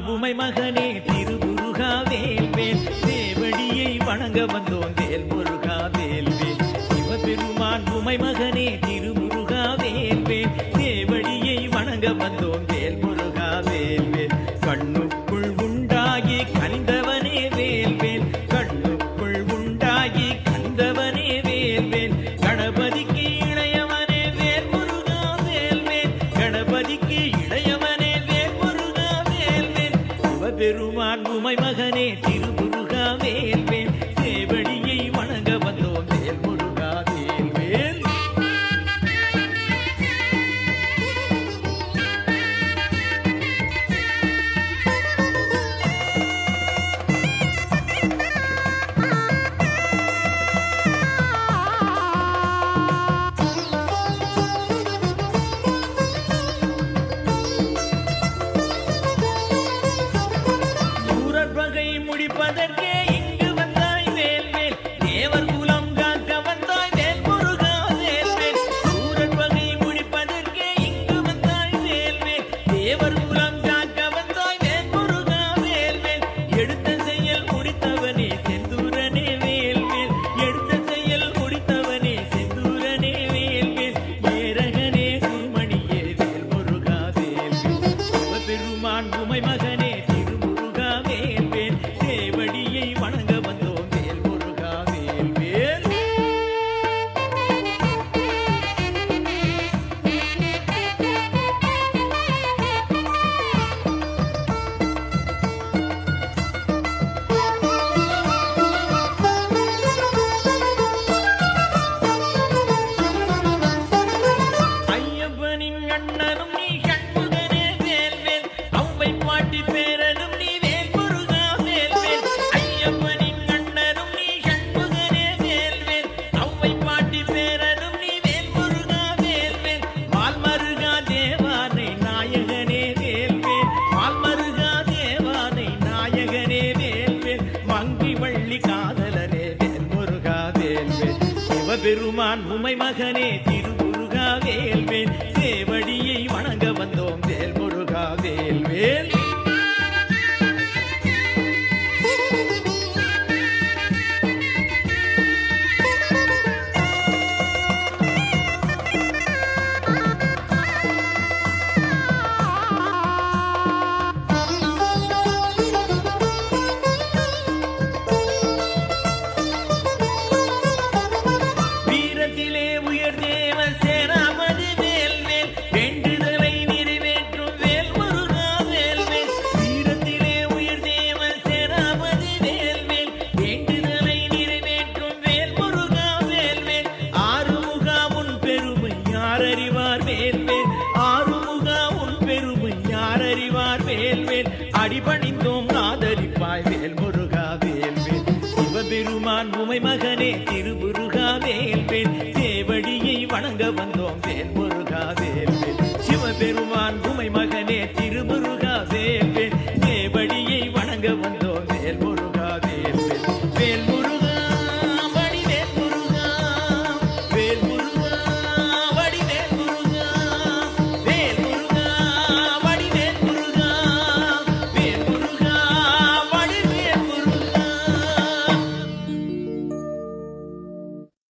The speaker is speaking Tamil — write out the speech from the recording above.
சிவபெருமான் உமை மகனே திருமுருகா வேல்வேல் தேவடியை வணங்க வந்தோம் வேல் முருகா வேல்வேல் சிவபெருமான் உமை மகனே திருமுருகா வேல்வேல் தேவடியை வணங்க வந்தோம் வேல் முருகா வேல்வேல் கண்ணுக்குள் உண்டாகி கனிந்தவனே வேல்வேல் கண்ணுக்குள் உண்டாகி கனிந்தவனே வேல்வேல் கணபதிக்கு இளையவனே வேல் முருகா வேல்வேல் கணபதிக்கு இளையவனே வேல் முருகா வேல்வேல் சிவபெருமான் உமை மகனே திருமுருகா வேல்வேல் தேவடியை வணங்க வந்தோம் வேல் முருகா வேல்வேல் முடிப்பதற்கே இங்கு வந்தாய் வேல்வேல் தேவர் குலம் காக்க வந்தாய் வேல் முருகா வேல்வேல் சூரன் வகை முடிப்பதற்கே இங்கு வந்தாய் வேல்வேல் தேவர் குலம் காக்க வந்தாய் வேல் முருகா வேல்வேல் எடுத்த செயல் முடித்தவனே செந்தூரனே வேல்வேல் எடுத்த செயல் முடித்தவனே செந்தூரனே வேல்வேல் ஏரகனே குருமணியே வேல் முருகா வேல்வேல் சிவபெருமான் உமை மகனே திருமுருகா வேல்வேல் தேவடியை வணங்க வந்தோம் வேல் முருகா வேல்வேல் ஐயப்பனின் அண்ணனும் நீ சண்முகனே வேல்வேல் அவ்வை பாட்டி பேரனும் நீ வேல் முருகா வேல்வேல் ஐயப்பனின் அண்ணனும் நீ சண்முகனே வேல்வேல் அவ்வை பாட்டி பேரனும் நீ வேல் முருகா வேல்வேல் மால்மருகா தேவானை நாயகனே வேல்வேல் மால்மருகா தேவானை நாயகனே வேல்வேல் மங்கி வள்ளி காதலனே வேல் முருகா வேல்வேல் சிவபெருமான் உமை மகனே திருமுருகா வேல்வேல் தேவடியை வணங்க வந்தோம் வேல் முருகா வேல்வேல் வீரத்திலே உயர் தேவர் சேனாபதி வேல்வேல் வேண்டுதலை நிறைவேற்றும் வேல் முருகா வேல்வேல் வீரத்திலே உயர் தேவர் சேனாபதி வேல்வேல் வேண்டுதலை நிறைவேற்றும் வேல் முருகா வேல்வேல் ஆறுமுகா உன் பெருமை யார் அறிவார் வேல்வேல் ஆறுமுகா உன் பெருமை யார் அறிவார் வேல்வேல் அடிபணிந்தோம் ஆதரிப்பாய் வேல் முருகா வேல்வேல் சிவபெருமான் உமை மகனே திருமுருகா வேல்வேல் தேவடியை வணங்க வந்தோம் வேல் முருகா வேல்வேல் சிவபெருமான் உமை மகனே திருமுருகா வேல்வேல் தேவடியை வணங்க வந்தோம்